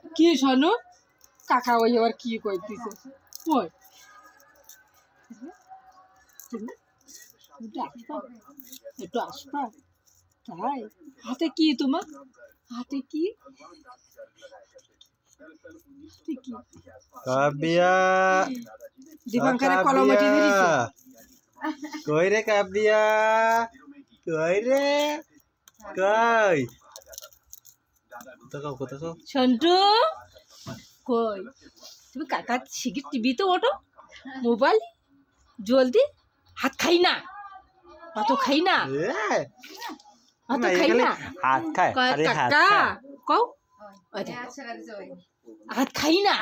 কি শোনো কাকা ওই আবার কি কইতেছে ওই একটু আসবা তাই হাতে কি তোমার হাতে কি কাবিয়া দীপাঙ্করের কলমটি ধরেছে কই রে কাবিয়া কই রে কই কোথাও সন্টু কই তুমি কাকা শিখি টিভিতে ওঠো মোবাইল জলদি হাত খাই না অত খাই না অত খাই না হাত খায় আরে হাত কাকা খায় কও হাত খাই না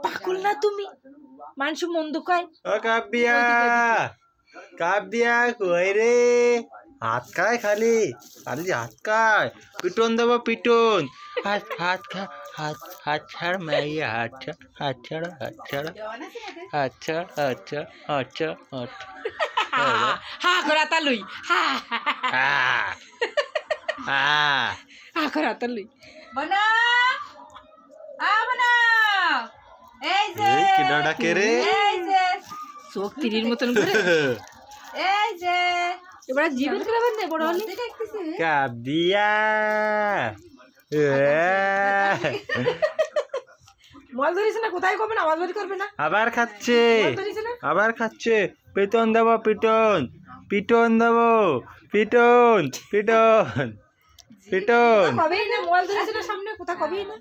পাগল না তুমি মানুষ মন্দ কয় ও কাবিয়া কাবিয়া কই রে হাত খায় খালি খালি হাত খায় পিটন দেবো পিটন হাত হাত খা হাত হাত ছাড় মাইয়া হাত ছাড় হাত ছাড় হাত ছাড় হাত ছাড় হাত ছাড় হাত ছাড় হা করা তালুই হা হা করা তালুই বনা বনা এই যে এই কেডা ডাকে রে এই যে চোখ তিরির মতন করে এই যে এবার জীবন করে বান্ধে বড় হলে দেখতেছি কাবিয়া মাল ধরিস না কোথায় করবে না আওয়াজ বের করবে না আবার খাচ্ছে মাল ধরিস না আবার খাচ্ছে পিটন দেবো পিটন পিটন দেবো পিটন পিটন পিটন কবেই না মোবাইল ধরিস না সামনে কোথায় কবেই না